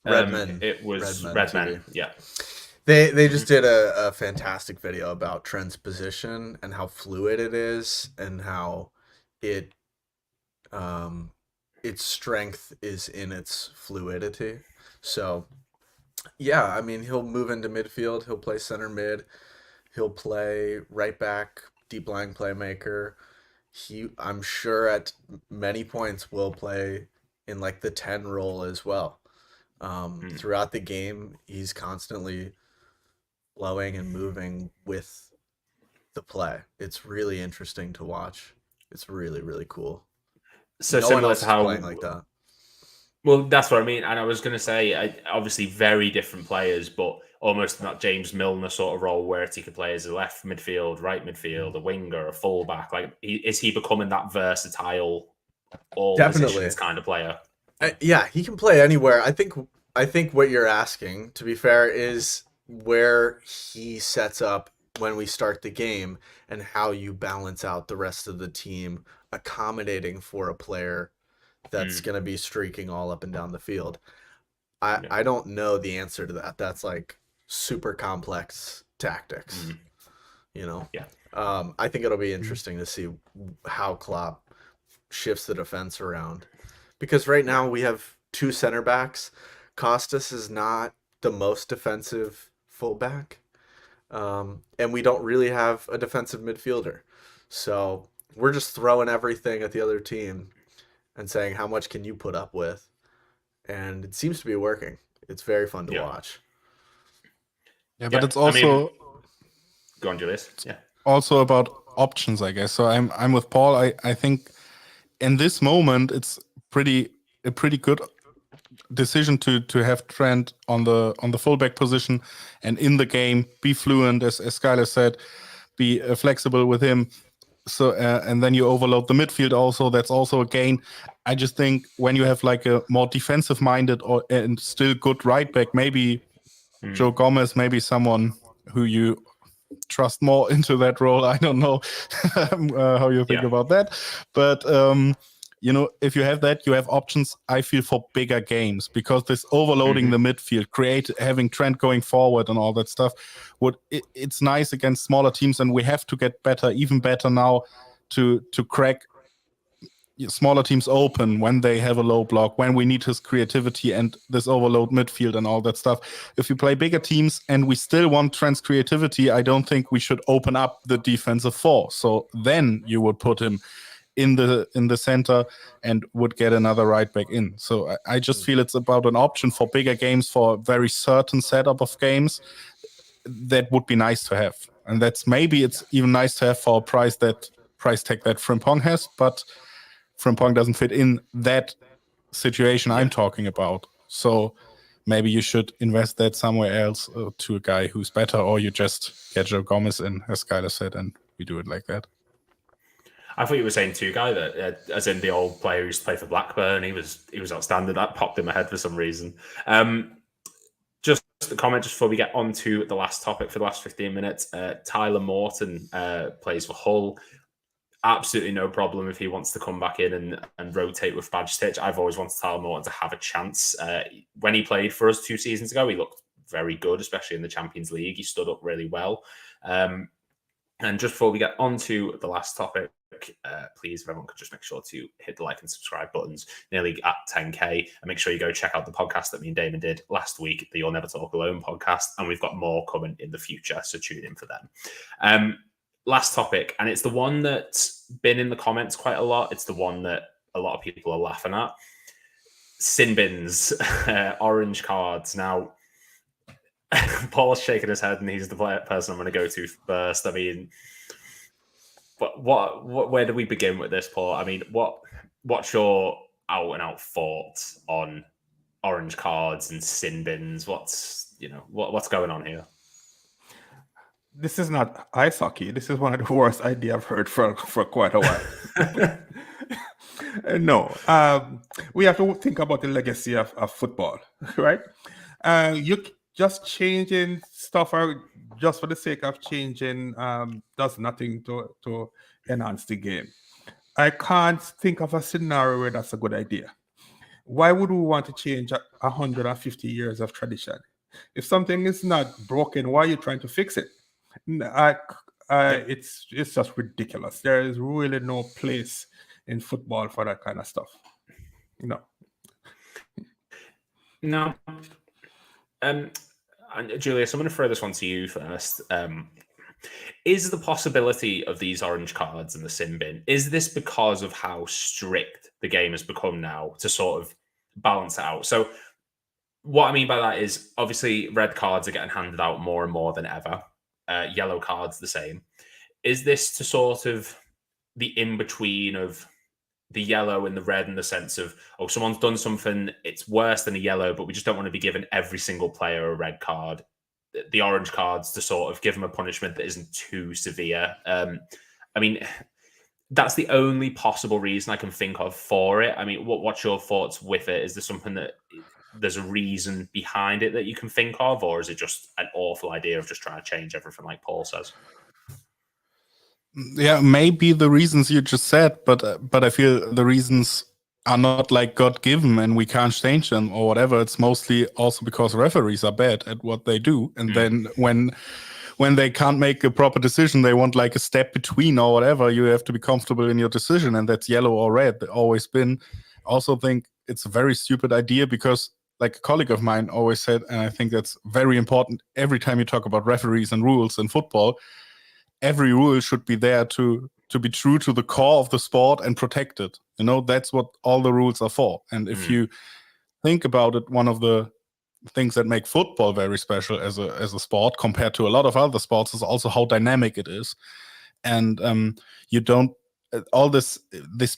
Redman. It was Redman. Yeah. They just did a fantastic video about Trent's position and how fluid it is and how its strength is in its fluidity. So, yeah, I mean, he'll move into midfield. He'll play center mid. He'll play right back, deep line playmaker. I'm sure at many points will play in like the 10 role as well. Throughout the game, he's constantly flowing and moving with the play. It's really interesting to watch. It's really, really cool. So no similar to how playing like that. Well, that's what I mean. And I was going to say, obviously very different players, but almost in that James Milner sort of role where he could play as a left midfield, right midfield, a winger, a fullback. Like, is he becoming that versatile, all positions kind of player? Yeah, he can play anywhere. I think what you're asking, to be fair, is where he sets up when we start the game and how you balance out the rest of the team accommodating for a player that's going to be streaking all up and down the field. I don't know the answer to that. That's like super complex tactics, you know? Yeah. I think it'll be interesting to see how Klopp shifts the defense around, because right now we have two center backs. Costas is not the most defensive fullback. And we don't really have a defensive midfielder. So we're just throwing everything at the other team and saying, how much can you put up with? And it seems to be working. It's very fun to watch. Yeah, but it's also go on, Julius. Yeah. Also about options, I guess. So I'm with Paul. I think in this moment it's a pretty good decision to have Trent on the fullback position and in the game be fluent, as Skylar said, be flexible with him. So and then you overload the midfield also. That's also a gain. I just think when you have like a more defensive minded and still good right back, maybe Joe Gomez, maybe someone who you trust more into that role. I don't know how you think about that, but you know, if you have that, you have options, I feel, for bigger games, because this overloading the midfield, having Trent going forward and all that stuff, it's nice against smaller teams, and we have to get better, even better now, to crack smaller teams open when they have a low block, when we need his creativity and this overload midfield and all that stuff. If you play bigger teams and we still want Trent's creativity, I don't think we should open up the defensive four. So then you would put him in the center and would get another right back in. So I just feel it's about an option for bigger games, for a very certain setup of games that would be nice to have. And that's maybe it's even nice to have for a price tag that Frimpong has, but Frimpong doesn't fit in that situation I'm talking about. So maybe you should invest that somewhere else to a guy who's better, or you just get Joe Gomez in, as Skylar said, and we do it like that. I thought you were saying two guy that, as in the old player who used to play for Blackburn. He was outstanding. That popped in my head for some reason. Just a comment just before we get on to the last topic for the last 15 minutes. Tyler Morton plays for Hull. Absolutely no problem if he wants to come back in and rotate with Badge-Stitch. I've always wanted Tyler Morton to have a chance. When he played for us 2 seasons ago, he looked very good, especially in the Champions League. He stood up really well. And just before we get on to the last topic, please, if everyone could just make sure to hit the like and subscribe buttons, nearly at 10K. And make sure you go check out the podcast that me and Damon did last week, the You'll Never Talk Alone podcast. And we've got more coming in the future, so tune in for them. Last topic, and it's the one that's been in the comments quite a lot. It's the one that a lot of people are laughing at. Sin bins, orange cards. Now, Paul's shaking his head, and he's the person I'm going to go to first. I mean, but where do we begin with this, Paul? I mean, what's your out and out thoughts on orange cards and sin bins? What's going on here? This is not ice hockey. This is one of the worst ideas I've heard for quite a while. No, we have to think about the legacy of football, right? You just changing stuff just for the sake of changing does nothing to enhance the game. I can't think of a scenario where that's a good idea. Why would we want to change 150 years of tradition? If something is not broken, why are you trying to fix it? It's just ridiculous. There is really no place in football for that kind of stuff. No. And Julius, I'm going to throw this one to you first. Is the possibility of these orange cards in the sin bin, is this because of how strict the game has become now to sort of balance it out? So what I mean by that is obviously red cards are getting handed out more and more than ever. Yellow cards the same. Is this to sort of the in-between of the yellow and the red in the sense of, oh, someone's done something, it's worse than a yellow, but we just don't want to be giving every single player a red card. The orange cards to sort of give them a punishment that isn't too severe. I mean, that's the only possible reason I can think of for it. I mean, what's your thoughts with it? Is there something that there's a reason behind it that you can think of, or is it just an awful idea of just trying to change everything like Paul says? Yeah, maybe the reasons you just said, but I feel the reasons are not like God-given and we can't change them or whatever. It's mostly also because referees are bad at what they do. And then when they can't make a proper decision, they want like a step between or whatever. You have to be comfortable in your decision, and that's yellow or red. Always been. I also think it's a very stupid idea because, like a colleague of mine always said, and I think that's very important every time you talk about referees and rules in football, every rule should be there to be true to the core of the sport and protect it. You know, that's what all the rules are for. And if you think about it, one of the things that make football very special as a sport compared to a lot of other sports is also how dynamic it is. And you don't, all this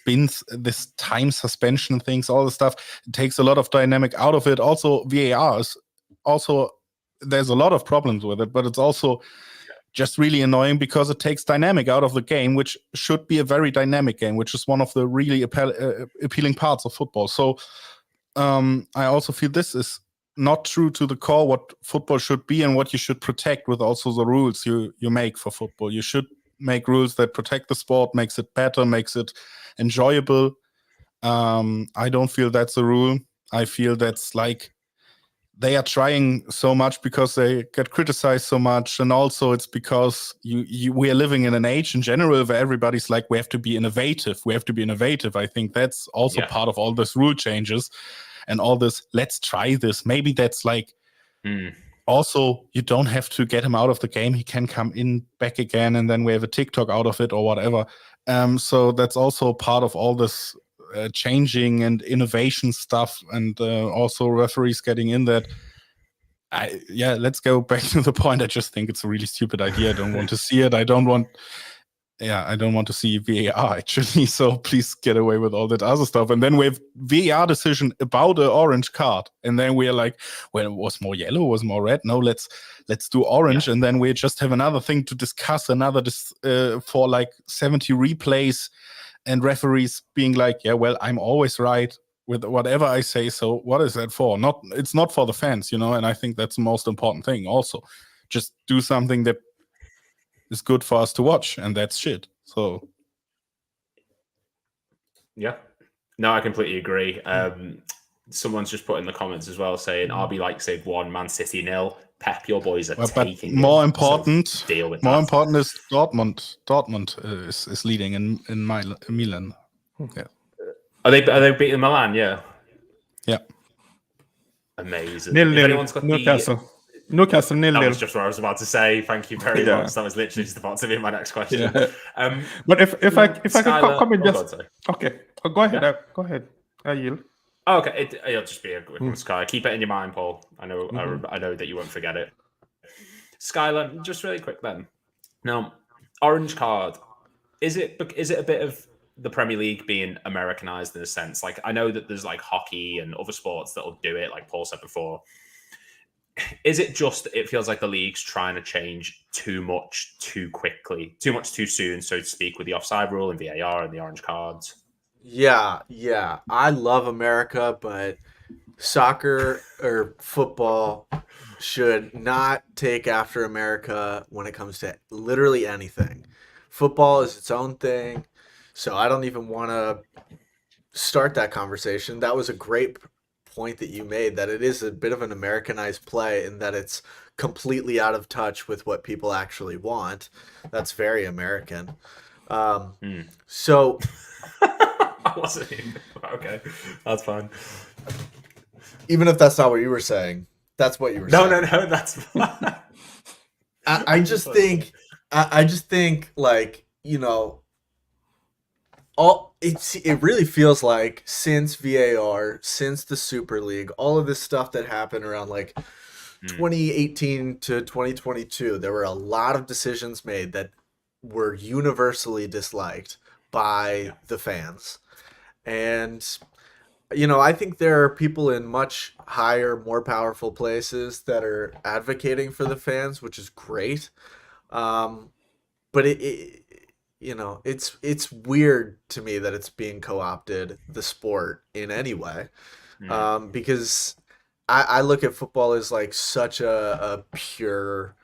bins, this time suspension things, all the stuff, it takes a lot of dynamic out of it. Also, VAR is also, there's a lot of problems with it, but it's also just really annoying because it takes dynamic out of the game, which should be a very dynamic game, which is one of the really appealing parts of football. So I also feel this is not true to the core what football should be and what you should protect with also the rules you make for football. You should make rules that protect the sport, makes it better, makes it enjoyable. I don't feel that's a rule. I feel that's like they are trying so much because they get criticized so much, and also it's because we are living in an age in general where everybody's like, we have to be innovative. I think that's also part of all these rule changes and all this, let's try this. Maybe that's like, also, you don't have to get him out of the game. He can come in back again, and then we have a TikTok out of it or whatever. So that's also part of all this changing and innovation stuff, and also referees getting in that. Let's go back to the point. I just think it's a really stupid idea. I don't want to see it. I don't want I don't want to see VAR actually. So please get away with all that other stuff. And then we have VAR decision about an orange card, and then we're like, well, it was more yellow, was more red. No, let's do orange, and then we just have another thing to discuss, for like 70 replays, and referees being like, yeah, well, I'm always right with whatever I say. So what is that for? It's not for the fans, And I think that's the most important thing. Also, just do something that is good for us to watch, and that's shit. So, yeah, no, I completely agree. Someone's just put in the comments as well saying RB Leipzig 1, Man City 0. Pep, your boys are taking. But more important, so deal with more that. important is Dortmund. Dortmund is leading in Milan. Yeah. Are they beating Milan? Yeah. Amazing. 0-0. Newcastle 0-0. That was just what I was about to say. Thank you very much. That was literally just about to be my next question. Yeah. But if I can come in just okay. Go ahead. Yeah. Go ahead. I yield. Oh, okay, it'll just be a quick one, Sky. Keep it in your mind, Paul. I know that you won't forget it. Skylar, just really quick then. Now, orange card. Is it a bit of the Premier League being Americanized in a sense? Like, I know that there's like hockey and other sports that'll do it, like Paul said before. Is it just, it feels like the league's trying to change too much too quickly, too much too soon, so to speak, with the offside rule and VAR and the orange cards? Yeah. I love America, but soccer or football should not take after America when it comes to literally anything. Football is its own thing, so I don't even want to start that conversation. That was a great point that you made, that it is a bit of an Americanized play and that it's completely out of touch with what people actually want. That's very American. So I wasn't okay, that's fine. Even if that's not what you were saying, that's what you were saying. No, that's fine. I just think like, it really feels like since VAR, since the Super League, all of this stuff that happened around like 2018 to 2022, there were a lot of decisions made that were universally disliked by the fans. And I think there are people in much higher, more powerful places that are advocating for the fans, which is great. But it's weird to me that it's being co-opted, the sport, in any way. Because I look at football as like such a pure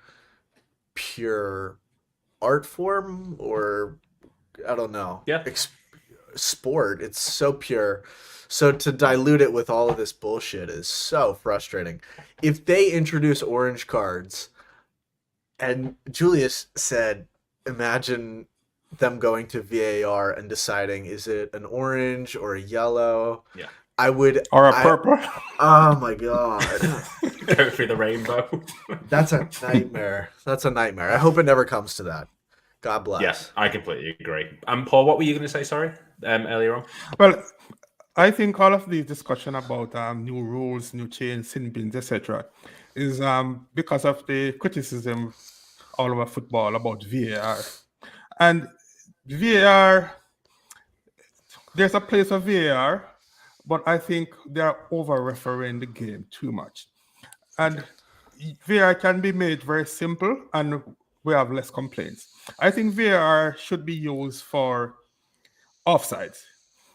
art form, or I don't know. Yeah. Sport. It's so pure. So to dilute it with all of this bullshit is so frustrating. If they introduce orange cards, and Julius said, imagine them going to VAR and deciding, is it an orange or a yellow? Yeah. Or a purple. Oh my god. Go through the rainbow. That's a nightmare. I hope it never comes to that. God bless. Yes, I completely agree. Paul, what were you going to say, sorry, earlier on? Well, I think all of the discussion about new rules, new chains, sin bins, etc., is because of the criticism all over football about VAR. And VAR, there's a place for VAR, but I think they're over-refereeing the game too much. And VAR can be made very simple, and we have less complaints. I think VAR should be used for offsides,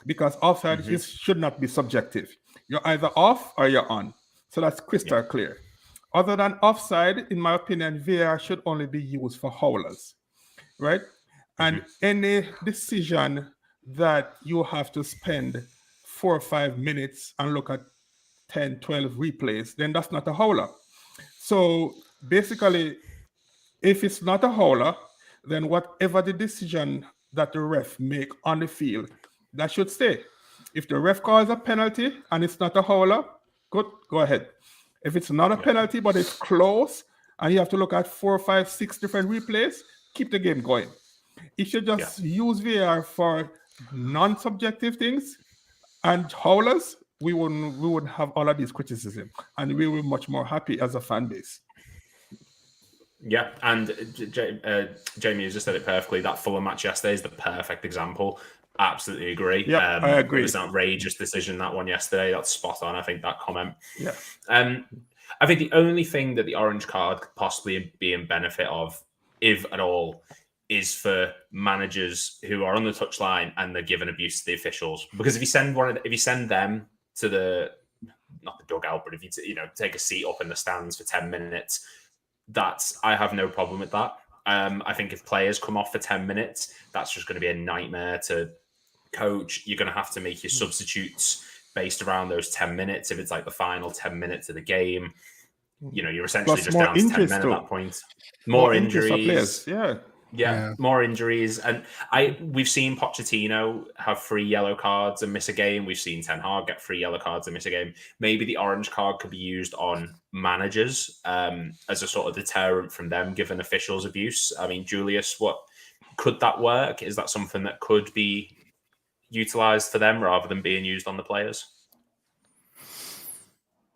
because offside should not be subjective. You're either off or you're on. So that's crystal clear. Other than offside, in my opinion, VAR should only be used for howlers, right? And any decision that you have to spend 4 or 5 minutes and look at 10, 12 replays, then that's not a howler. So basically, if it's not a howler, then whatever the decision that the ref make on the field, that should stay. If the ref calls a penalty and it's not a howler, good, go ahead. If it's not a penalty, but it's close, and you have to look at 4, 5, 6 different replays, keep the game going. If you just use VAR for non-subjective things and howlers, we wouldn't have all of these criticism, and we were much more happy as a fan base. Yeah, and Jamie has just said it perfectly. That Fulham match yesterday is the perfect example. Absolutely agree. Yeah, I agree. It was an outrageous decision, that one yesterday. That's spot on, I think, that comment. Yeah. I think the only thing that the orange card could possibly be in benefit of, if at all, is for managers who are on the touchline and they're giving abuse to the officials. Because if you send them to the, not the dugout, but if you take a seat up in the stands for 10 minutes, I have no problem with that. I think if players come off for 10 minutes, that's just going to be a nightmare to coach. You're going to have to make your substitutes based around those 10 minutes. If it's like the final 10 minutes of the game, you're essentially Plus just down to 10 men at that point. More injuries. Yeah, more injuries. And we've seen Pochettino have 3 yellow cards and miss a game. We've seen Ten Hag get 3 yellow cards and miss a game. Maybe the orange card could be used on managers as a sort of deterrent from them giving officials abuse. I mean, Julius, could that work? Is that something that could be utilized for them rather than being used on the players?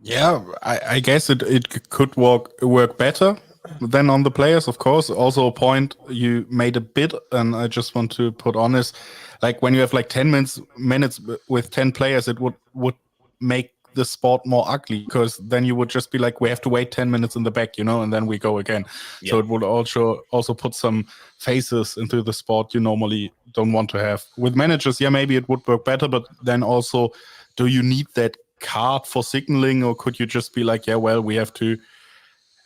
Yeah, I guess it could work better than on the players, of course. Also, a point you made a bit, and I just want to put on is, like, when you have like 10 minutes with 10 players, it would make the sport more ugly, because then you would just be like, we have to wait 10 minutes in the back, and then we go again. Yeah. So it would also put some faces into the sport you normally don't want to have. With managers, yeah, maybe it would work better, but then also, do you need that card for signaling, or could you just be like, yeah, well, we have to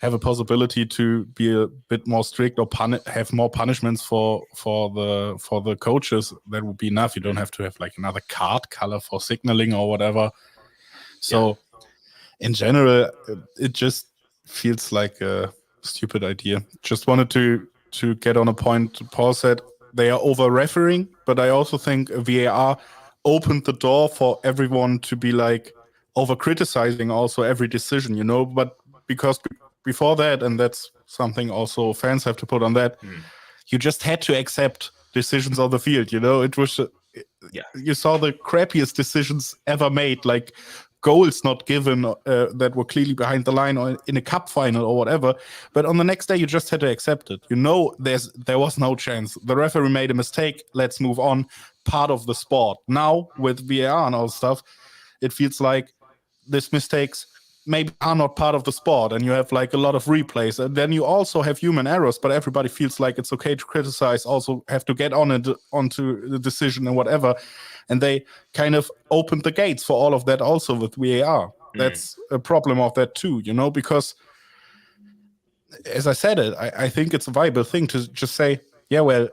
have a possibility to be a bit more strict or have more punishments for the coaches? That would be enough. You don't have to have like another card color for signaling or whatever. So in general, it just feels like a stupid idea. Just wanted to get on a point. Paul said they are over refereeing, but I also think VAR opened the door for everyone to be like over criticizing also every decision, but because before that, and that's something also fans have to put on that, you just had to accept decisions on the field. It was you saw the crappiest decisions ever made, like goals not given that were clearly behind the line or in a cup final or whatever, but on the next day you just had to accept it. There was no chance, the referee made a mistake, let's move on, part of the sport. Now with VAR and all stuff, it feels like these mistakes maybe are not part of the sport, and you have like a lot of replays, and then you also have human errors, but everybody feels like it's okay to criticize, also have to get onto the decision and whatever, and they kind of opened the gates for all of that also with VAR. That's a problem of that too, because as I said I think it's a viable thing to just say, yeah, well,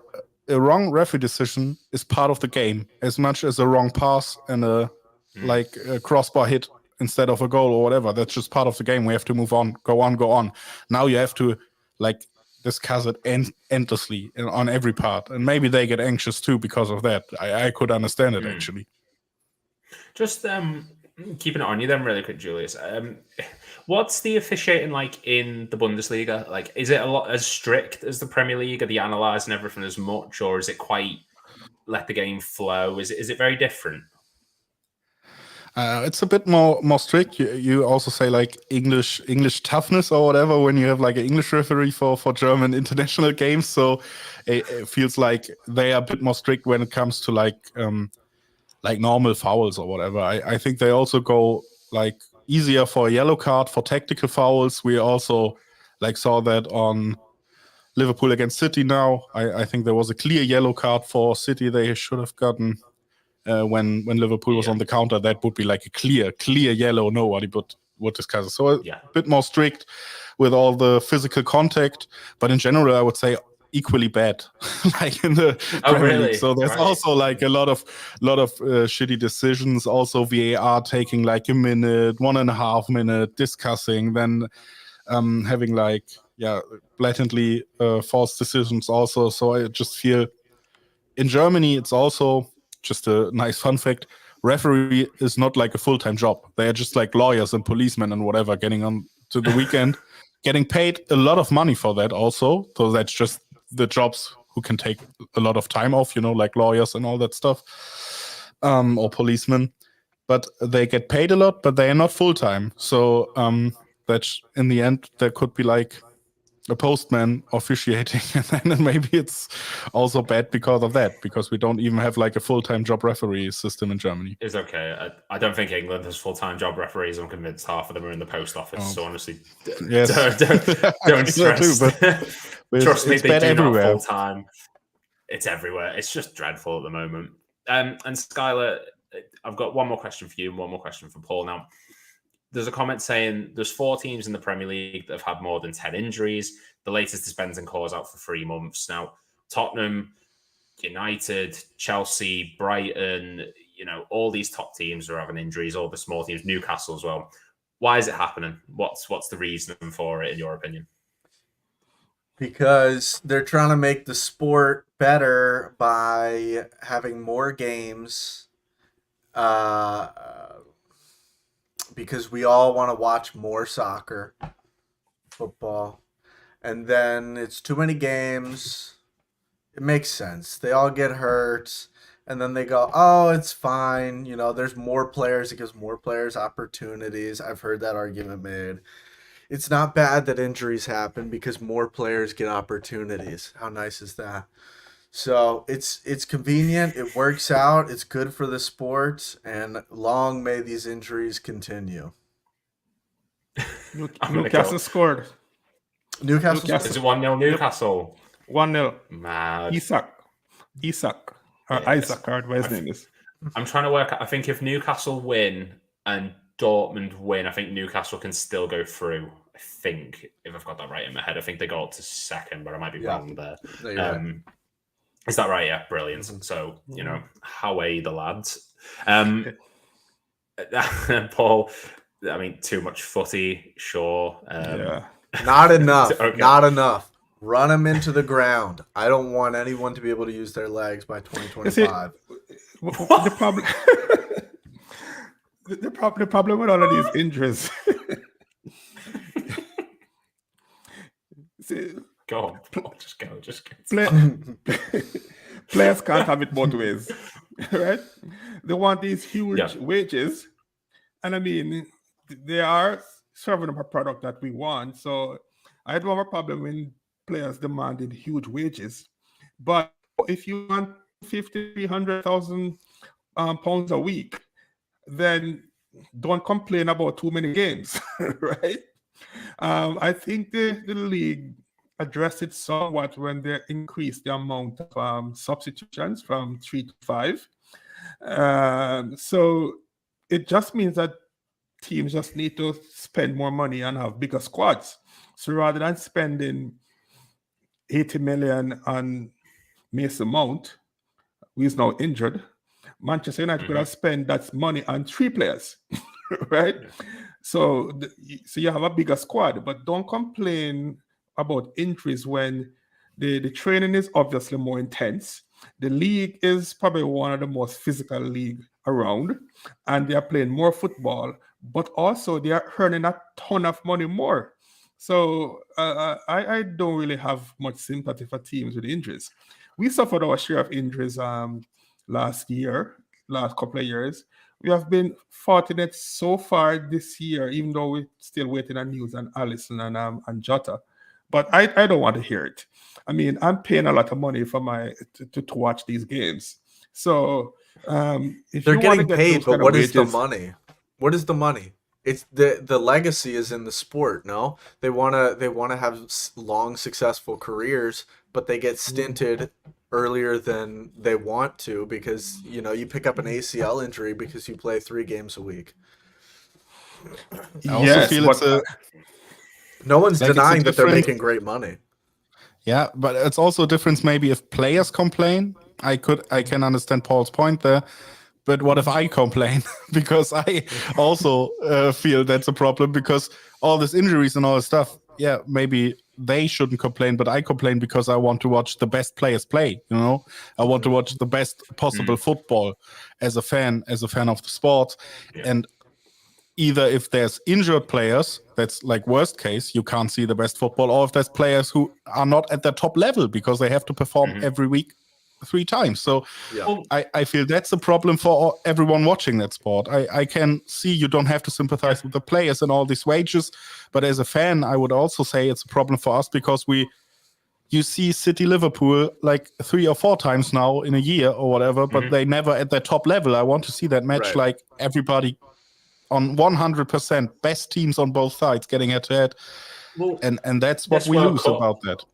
a wrong referee decision is part of the game as much as a wrong pass and a crossbar hit instead of a goal or whatever. That's just part of the game. We have to move on, go on. Now you have to discuss it endlessly on every part, and maybe they get anxious too because of that. I could understand it actually. Just keeping it on you then really quick, Julius. What's the officiating like in the Bundesliga? Like, is it a lot as strict as the Premier League? Are they analysing everything as much, or is it quite let the game flow? Is it very different? It's a bit more strict. You also say like English toughness or whatever when you have like an English referee for German international games. So it feels like they are a bit more strict when it comes to like normal fouls or whatever. I think they also go like easier for a yellow card for tactical fouls. We also saw that on Liverpool against City now. I think there was a clear yellow card for City they should have gotten. When Liverpool was on the counter, that would be like a clear yellow. Nobody would discuss it. So a bit more strict with all the physical contact, but in general, I would say equally bad, like in the Premier League. So there's also like a lot of shitty decisions. Also VAR taking like a minute, 1.5 minutes, discussing, then having blatantly false decisions also. So I just feel in Germany, it's also just a nice fun fact. Referee is not like a full-time job. They are just like lawyers and policemen and whatever, getting on to the weekend, getting paid a lot of money for that also. So that's just the jobs who can take a lot of time off, like lawyers and all that stuff, or policemen. But they get paid a lot, but they are not full-time. So that's in the end, there could be like a postman officiating, and then maybe it's also bad because of that, because we don't even have like a full-time job referee system in Germany. It's okay. I don't think England has full-time job referees. I'm convinced half of them are in the post office. So honestly, yes. don't stress. But Trust me, it's they bad do everywhere. not full-time. It's everywhere. It's just dreadful at the moment. And Skylar, I've got one more question for you and one more question for Paul. Now, there's a comment saying there's 4 teams in the Premier League that have had more than 10 injuries. The latest is Bentancur's out for 3 months. Now, Tottenham, United, Chelsea, Brighton, all these top teams are having injuries, all the small teams, Newcastle as well. Why is it happening? What's the reason for it, in your opinion? Because they're trying to make the sport better by having more games. Because we all want to watch more soccer, football, and then it's too many games. It makes sense. They all get hurt, and then they go, oh, it's fine. There's more players. It gives more players opportunities. I've heard that argument made. It's not bad that injuries happen because more players get opportunities. How nice is that? So it's convenient. It works out. It's good for the sport, and long may these injuries continue. Newcastle scored. Newcastle. Is it 1-0 Newcastle? 1-0. Mad. Isaac. Isaac, whatever his name is. I'm trying to work out. I think if Newcastle win and Dortmund win, I think Newcastle can still go through. I think, if I've got that right in my head, I think they go up to second, but I might be wrong there. No, you're right. Is that right? Yeah, brilliant. So, how are the lads? Paul, I mean, too much footy, sure. Not enough. Okay. Not enough. Run them into the ground. I don't want anyone to be able to use their legs by 2025. The problem, the problem with all of these injuries. Go on, Paul. Just go. Players can't have it both ways, right? They want these huge wages, and I mean, they are serving up a product that we want. So I don't have a problem when players demanded huge wages, but if you want 300,000 pounds a week, then don't complain about too many games, right? I think the league addressed it somewhat when they increased the amount of substitutions from 3 to 5. So it just means that teams just need to spend more money and have bigger squads. So rather than spending 80 million on Mason Mount, who is now injured, Manchester United could have spent that money on 3 players, right? So you have a bigger squad, but don't complain about injuries when the training is obviously more intense. The league is probably one of the most physical league around, and they are playing more football, but also they are earning a ton of money more. So I don't really have much sympathy for teams with injuries. We suffered our share of injuries last couple of years. We have been fortunate so far this year, even though we're still waiting on news on Alisson and Jota. But I don't want to hear it. I mean, I'm paying a lot of money for to watch these games. So if they're you want to getting get paid, those but kind of what is the wages- money? What is the money? It's the legacy is in the sport. No, they wanna have long, successful careers, but they get stinted earlier than they want to because you pick up an ACL injury because you play 3 games a week. I also feel it's no one's like denying that they're difference- making great money. Yeah, but it's also a difference maybe if players complain. I can understand Paul's point there. But what if I complain? Because I also feel that's a problem because all these injuries and all this stuff, yeah, maybe they shouldn't complain, but I complain because I want to watch the best players play, I want to watch the best possible football as a fan of the sport. Yeah. And either if there's injured players, that's like worst case, you can't see the best football, or if there's players who are not at the top level because they have to perform every week. 3 times. So Yeah. I feel that's a problem for everyone watching that sport. I can see you don't have to sympathize with the players and all these wages, but as a fan, I would also say it's a problem for us because you see City Liverpool like 3 or 4 times now in a year or whatever, but they never at their top level. I want to see that match like everybody on 100%, best teams on both sides getting head to head. Well, and that's what we lose about that.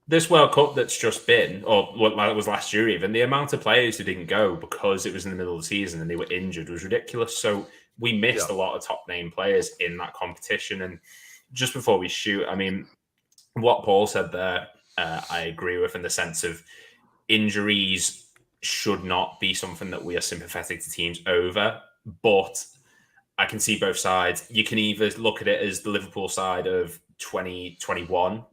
This World Cup that's just been, or what was last year even, the amount of players who didn't go because it was in the middle of the season and they were injured was ridiculous. So we missed a lot of top name players in that competition. And just before we shoot, I mean, what Paul said there, I agree with in the sense of injuries should not be something that we are sympathetic to teams over, but I can see both sides. You can either look at it as the Liverpool side of 2021,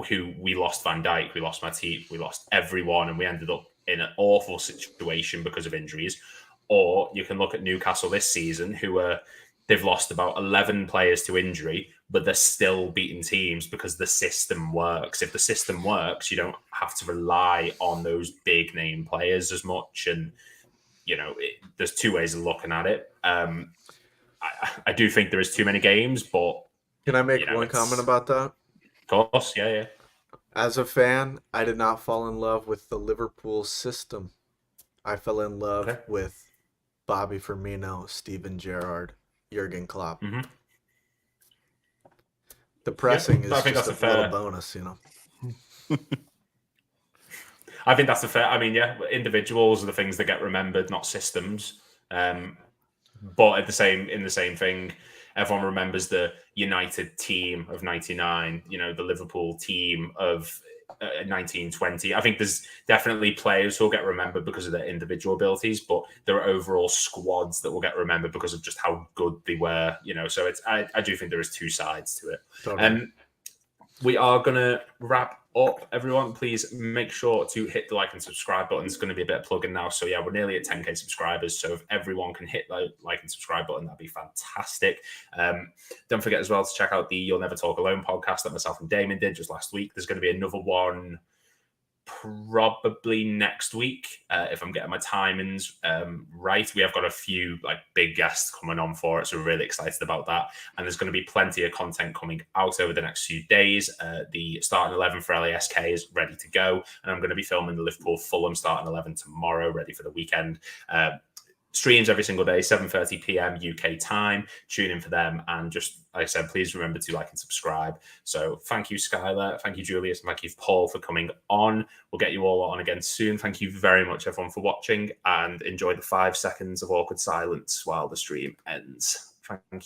who we lost Van Dijk, we lost Matip, we lost everyone, and we ended up in an awful situation because of injuries. Or you can look at Newcastle this season, they've lost about 11 players to injury, but they're still beating teams because the system works. If the system works, you don't have to rely on those big name players as much. And, there's 2 ways of looking at it. I do think there is too many games, but... Can I make one comment about that? Of course, yeah. As a fan, I did not fall in love with the Liverpool system. I fell in love with Bobby Firmino, Steven Gerrard, Jurgen Klopp. Mm-hmm. The pressing is just a little bonus, I think that's a fair... I mean, individuals are the things that get remembered, not systems. But in the same thing, everyone remembers the United team of 99, the Liverpool team of 1920. I think there's definitely players who will get remembered because of their individual abilities, but there are overall squads that will get remembered because of just how good they were, So I do think there is 2 sides to it. Totally. We are going to wrap up. Everyone, please make sure to hit the like and subscribe button. It's going to be a bit of plugging now. So we're nearly at 10k subscribers. So if everyone can hit the like and subscribe button, that'd be fantastic. Don't forget as well to check out the You'll Never Talk Alone podcast that myself and Damon did just last week. There's going to be another one probably next week, if I'm getting my timings right. We have got a few big guests coming on for it, so we're really excited about that. And there's going to be plenty of content coming out over the next few days. The starting 11 for LASK is ready to go, and I'm going to be filming the Liverpool Fulham starting 11 tomorrow, ready for the weekend. Streams every single day, 7:30 p.m. UK time. Tune in for them. And just like I said, please remember to like and subscribe. So thank you, Skylar. Thank you, Julius. And thank you, Paul, for coming on. We'll get you all on again soon. Thank you very much, everyone, for watching. And enjoy the 5 seconds of awkward silence while the stream ends. Thank you.